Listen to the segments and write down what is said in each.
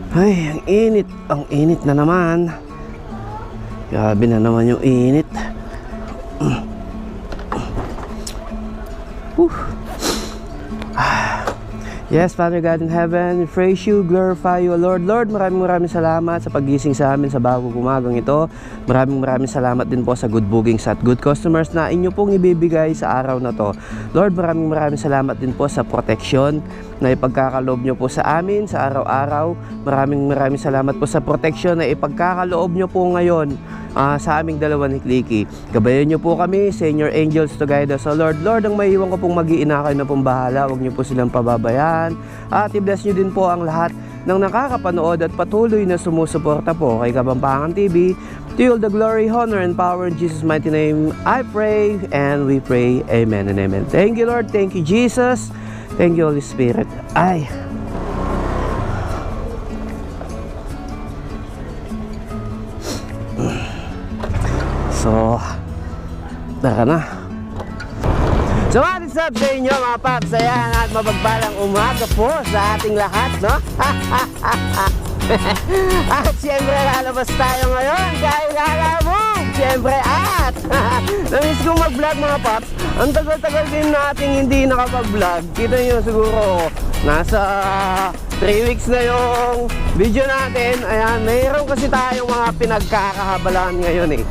Ay, ang init. Ang init na naman. Grabe na naman yung init. Yes, Father God in heaven, we praise you, glorify you, Lord. Lord, maraming salamat sa paggising sa amin sa bagong umagang ito. Maraming salamat din po sa good bookings at good customers na inyo pong ibibigay sa araw na to. Lord, maraming salamat din po sa protection na ipagkakaloob nyo po sa amin sa araw-araw. Maraming salamat po sa protection na ipagkakaloob nyo po ngayon sa aming dalawa ni Clicky. Gabayan nyo po kami, send your angels to guide us. So Lord, ang maiwan ko pong mag-iina kayo na pong bahala. Huwag nyo po silang pababayaan. At i-bless nyo din po ang lahat ng nakakapanood at patuloy na sumusuporta po kay Kabampangan TV. To you all the glory, honor, and power in Jesus' mighty name. I pray and we pray. Amen and amen. Thank you, Lord. Thank you, Jesus. Thank you, Holy Spirit. Ay. So, tara na. So what is up sa inyo mga paps? Ayan, at mapagpalang umaga po sa ating lahat, no? At siyempre lalabas tayo ngayon dahil lalabog siyempre at namiss kong mag-vlog mga paps. Ang tagal-tagal din natin hindi nakapag-vlog. Kita nyo siguro nasa 3 weeks na yung video natin. Ayan, mayroon kasi tayong mga pinagkakahabalaan ngayon eh.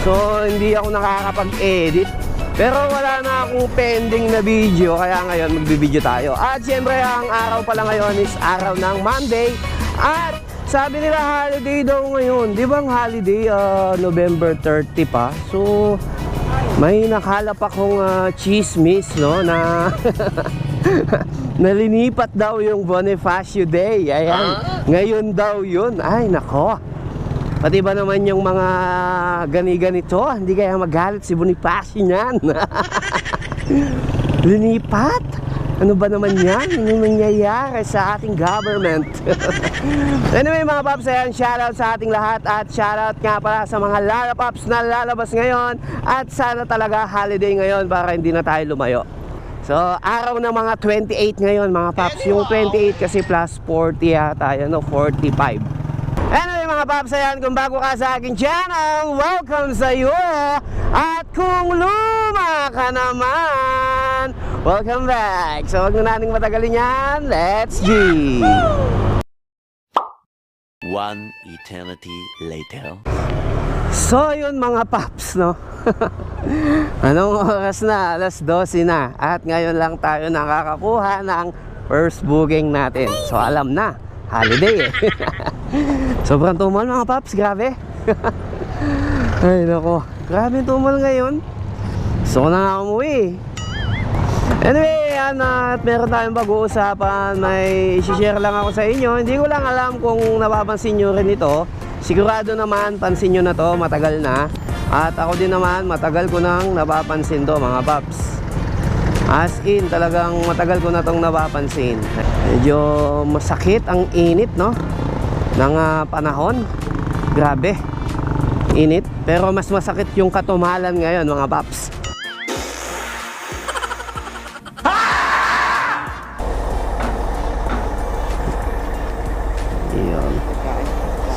So hindi ako nakakapag-edit. Pero wala na akong pending na video, kaya ngayon magbibideo tayo. At siyempre ang araw pala ngayon is araw ng Monday. At sabi nila holiday daw ngayon. Di ba ang holiday November 30 pa? So may nakalap akong chismis, no, na nalinipat daw yung Bonifacio Day. Ayan, ngayon daw yun. Ay nako, pati ba naman yung mga gani-ganito, hindi kaya magalit si Bonifacio niyan. Linipat? Ano ba naman yan? Anong nangyayari sa ating government? Anyway mga paps, ayan, shoutout sa ating lahat. At shoutout nga pala sa mga lalapaps na lalabas ngayon. At sana talaga holiday ngayon para hindi na tayo lumayo. So araw ng mga 28 ngayon mga paps. Yung 28 kasi plus 40 yata yun, no? 45. Anyway mga paps, ayan, kung bago ka sa aking channel, welcome sa iyo. At kung luma ka naman, welcome back. So wag na nating matagalin yan, let's G. One eternity later. So yun mga paps, no? Anong oras na? Alas 12 na. At ngayon lang tayo nakakakuha ng first booking natin. So alam na, holiday eh. Sobrang tumal mga paps, grabe. Ay nako, grabe tumal ngayon. So na nga umuwi. Anyway, yan, at meron tayong pag-uusapan. May share lang ako sa inyo. Hindi ko lang alam kung napapansin nyo rin ito. Sigurado naman pansin nyo na to, matagal na. At ako din naman, matagal ko nang napapansin to mga paps. As in, talagang matagal ko na tong napapansin. Medyo masakit ang init, no, ng panahon. Grabe init, pero mas masakit yung katumalan ngayon mga paps. Iyon.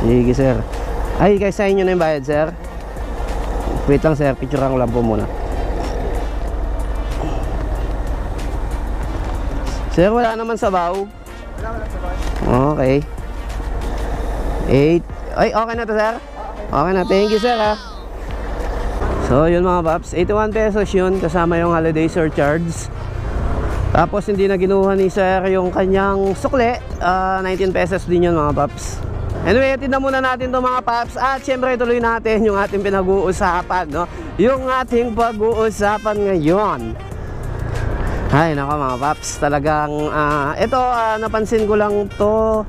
Sige sir. Ay, guys, sa inyo na yung bayad sir. Wait lang sir, picturean ko lang po muna. Sir, wala naman sabaw. Wala sabaw. Okay. 8. Ay, okay na to sir? Okay na, thank you sir ha. So yun mga paps, 81 pesos yun kasama yung holiday surcharge. Tapos hindi na ginuha ni sir yung kanyang sukle, 19 pesos din yun mga paps. Anyway, tinda muna natin to mga paps. At syempre tuloy natin yung ating pinag-uusapan, no? Yung ating pag-uusapan ngayon. Ay nako mga paps, talagang ito napansin ko lang to,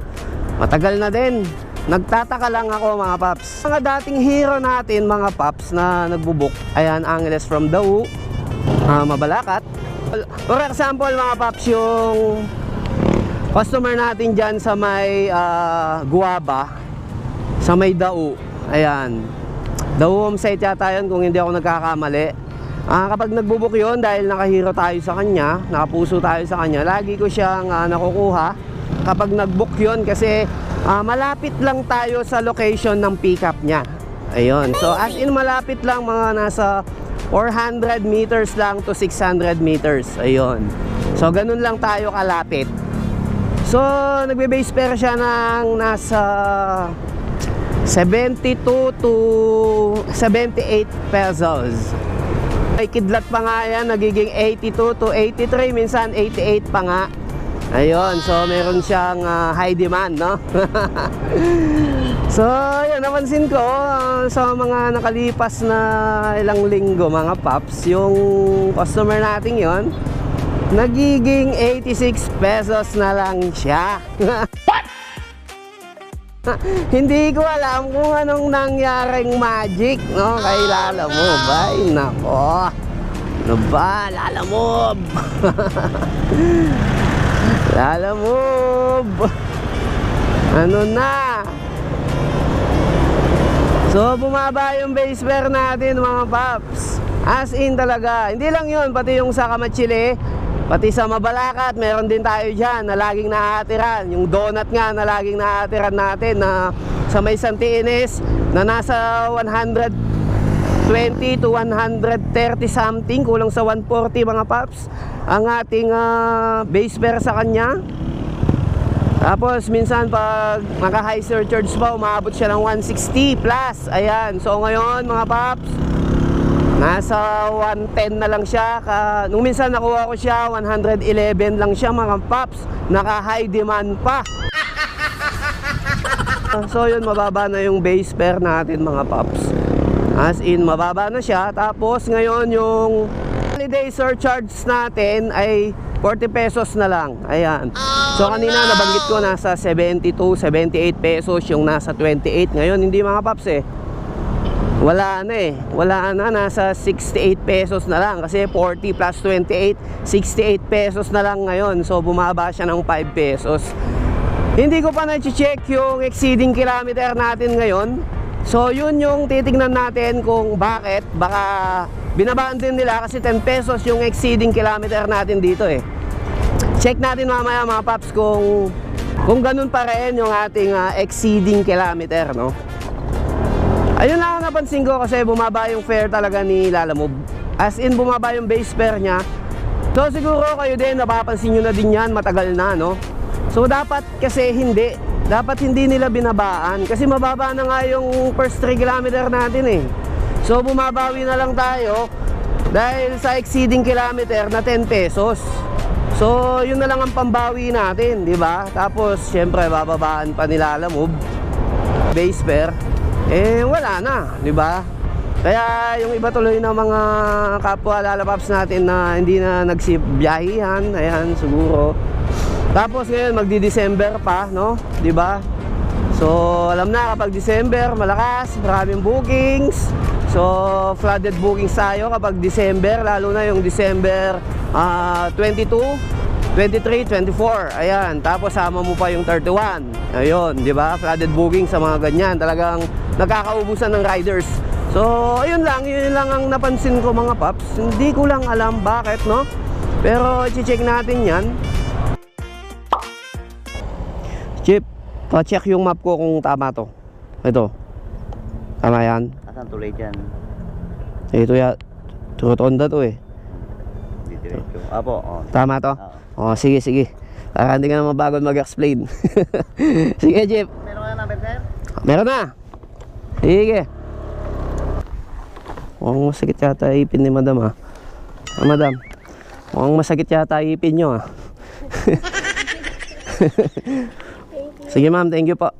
matagal na din. Nagtataka lang ako mga paps. Mga dating hero natin mga paps na nagbubuk. Ayan, Angeles from Dawu, Mabalacat. For example mga paps, yung customer natin dyan sa may Guaba, sa may Dawu. Ayan, Dawu home site yata yun kung hindi ako nagkakamali. Kapag nagbubuk yun, dahil nakahiro tayo sa kanya, nakapuso tayo sa kanya, lagi ko siyang nakukuha kapag nagbook yun kasi malapit lang tayo sa location ng pickup niya. Ayun. So as in malapit lang, mga nasa 400 meters lang to 600 meters. Ayun. So ganun lang tayo kalapit. So nagbe-base fare siya ng nasa 72 to 78 pesos. May kidlat pa nga yan, nagiging 82 to 83, minsan 88 pa nga. Ayun, so meron siyang high demand, no? So, yun, napansin ko sa mga nakalipas na ilang linggo, mga paps, yung customer natin yon, nagiging 86 pesos na lang siya. Hindi ko alam kung anong nangyaring magic, no? Kay Lalamove. Ay, nako. Ano ba? Lalamove. Lalamove. Ano na? So, bumaba yung base fare natin, mga paps. As in talaga. Hindi lang yun, pati yung sa Kamatsili, pati sa Mabalacat, meron din tayo dyan na laging naatiran. Yung donut nga na laging naatiran natin na sa may Santa Ines na nasa 120 to 130 something, kulang sa 140, mga paps, ang ating base fare sa kanya. Tapos minsan pag naka-high surcharge pa, umabot siya ng 160 plus. Ayan, so ngayon, mga paps, nasa 110 na lang siya. Nung minsan nakuha ko siya, 111 lang siya, mga paps. Naka-high demand pa. So yun, mababa na yung base fare natin, mga paps. As in, mababa na siya. Tapos ngayon yung holiday surcharge natin ay 40 pesos na lang. Ayan. So kanina nabanggit ko nasa 72, 78 pesos yung nasa 28. Ngayon hindi, mga paps, wala na wala na, nasa 68 pesos na lang. Kasi 40 plus 28, 68 pesos na lang ngayon. So bumaba siya ng 5 pesos. Hindi ko pa na-check yung exceeding kilometer natin ngayon. So yun yung titignan natin kung bakit. Baka binabaan din nila kasi 10 pesos yung exceeding kilometer natin dito Check natin mamaya, mga paps, kung ganun pa rin yung ating exceeding kilometer, no? Ayun lang ang napansin ko, kasi bumaba yung fare talaga ni Lalamove. As in, bumaba yung base fare niya. So siguro kayo din, napapansin nyo na din yan, matagal na, no? So dapat kasi hindi. Dapat hindi nila binabaan. Kasi mababa na nga yung first 3 kilometer natin So bumabawi na lang tayo dahil sa exceeding kilometer na 10 pesos. So yun na lang ang pambawi natin, di ba? Tapos syempre bababaan pa nila Lalamove base fare. Wala na, di ba? Kaya yung iba tuloy ng mga kapwa lalapaps natin na hindi na nagsibiyahihan, ayan, siguro. Tapos ngayon magdi-December pa, no? Di ba? So alam na, kapag December malakas, maraming bookings. So flooded bookings tayo kapag December, lalo na yung December 22, 23, 24. Ayan, tapos sama mo pa yung 31. Ayun, di ba? Flooded booking sa mga ganyan. Talagang nakakaubusan ng riders. So ayun lang ang napansin ko, mga paps. Hindi ko lang alam bakit, no? Pero i-check natin yan. Chip, pa-check yung map ko kung tama to. Ito. Tama yan? Asan tuloy dyan? Ito ya. Rotonda to Diretso. Apo, Tama to? Oh, sige. Para hindi ka na mabagod mag-explain. Sige, Chip. Meron ka na number, sir? Meron na. Sige. Mukhang masakit yata ipin ni madam, madam, mukhang masakit yata ipin nyo, Sige, ma'am, thank you po.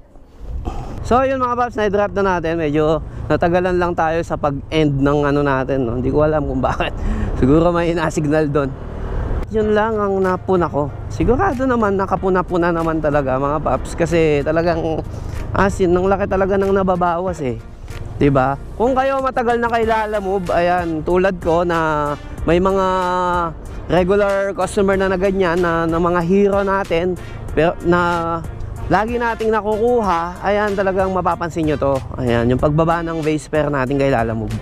So yun, mga paps, na-drop na natin. Medyo natagalan lang tayo sa pag-end ng ano natin, no? Hindi ko alam kung bakit. Siguro may ina-signal doon. Yun lang ang napuna ko. Sigurado naman nakapuna-puna naman talaga, mga paps. Kasi talagang asin, ang laki talaga ng nababawas diba? Kung kayo matagal na kay Lalamove, ayan, tulad ko na may mga regular customer na ganyan, na mga hero natin, pero na lagi nating nakukuha, ayan, talagang mapapansin nyo to. Ayan, yung pagbaba ng base fare natin kay Lalamove.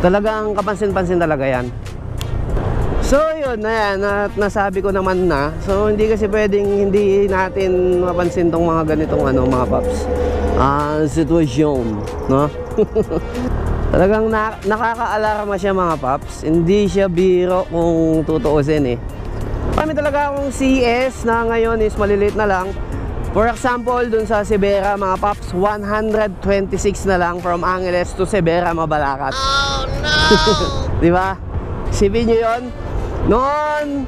Talagang kapansin-pansin talaga yan. So yun, ayan, nasabi ko naman na. So hindi kasi pwedeng hindi natin mapansin tong mga ganitong mga paps. Sitwasyon, no? Talagang nakaka-alarma siya mga paps. Hindi siya biro kung tutuusin eh. Kami talaga akong CS na ngayon is maliliit na lang. For example, dun sa Sibera mga paps, 126 na lang from Angeles to Sibera, Mabalacat. Oh no! Diba? Sipin nyo yun? Noon,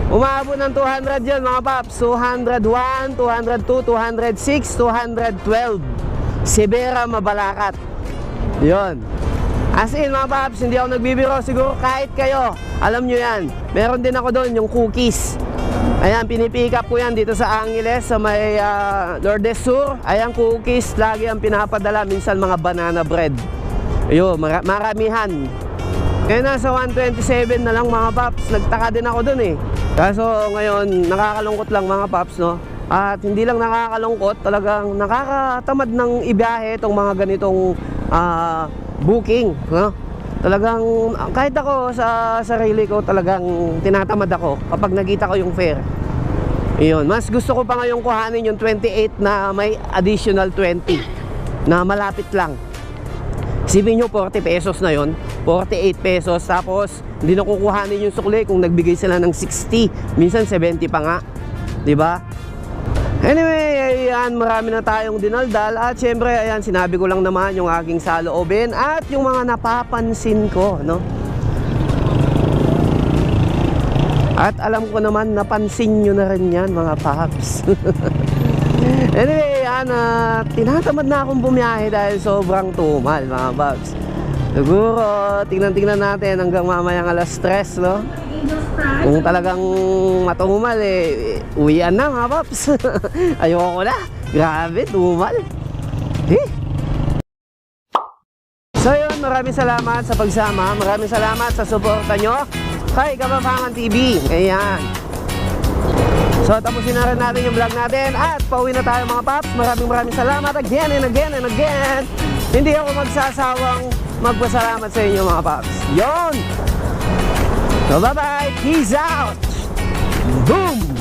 umabot ng 200 yun mga paps. 201, 202, 206, 212. Sibera, Mabalacat. Yun. As in mga paps, hindi ako nagbibiro. Siguro kahit kayo, alam nyo yan. Meron din ako doon, yung cookies. Ayan, pinipick up ko yan dito sa Angeles, sa may Lourdes Sur. Ayan, cookies, lagi ang pinapadala. Minsan mga banana bread. Ayun, maramihan. Ngayon nasa 127 na lang mga paps. Nagtaka din ako dun eh. Kaso ngayon nakakalungkot lang mga paps, no? At hindi lang nakakalungkot, talagang nakakatamad ng ibiyahe itong mga ganitong booking, no? Talagang kahit ako sa sarili ko talagang tinatamad ako kapag nakita ko yung fare. Iyon, mas gusto ko pa ngayong kuhanin yung 28 na may additional 20 na malapit lang. Isipin nyo, 40 pesos na yon, 48 pesos, tapos hindi na kukuhanin yung sukli kung nagbigay sila ng 60, minsan 70 pa nga, diba? Anyway, ayan, marami na tayong dinaldal. At syempre, ayan, sinabi ko lang naman yung aking saloobin at yung mga napapansin ko, no? At alam ko naman, napansin nyo na rin yan mga paps. Anyway, ayan, tinatamad na akong bumiyahe dahil sobrang tumal mga paps. Siguro, tingnan natin hanggang mamayang alas 3, no? Kung talagang matumal uwian na mga paps. Ayoko na. Grabe, tumal. So yun, maraming salamat sa pagsama. Maraming salamat sa suporta nyo kay Kababangan TV. Ayan. So tapusin na rin natin yung vlog natin at pauwi na tayo mga paps. Maraming salamat again and again and again. Hindi ako magsasawang magpasalamat sa inyo mga paps. Yon. So bye bye, peace out. Boom.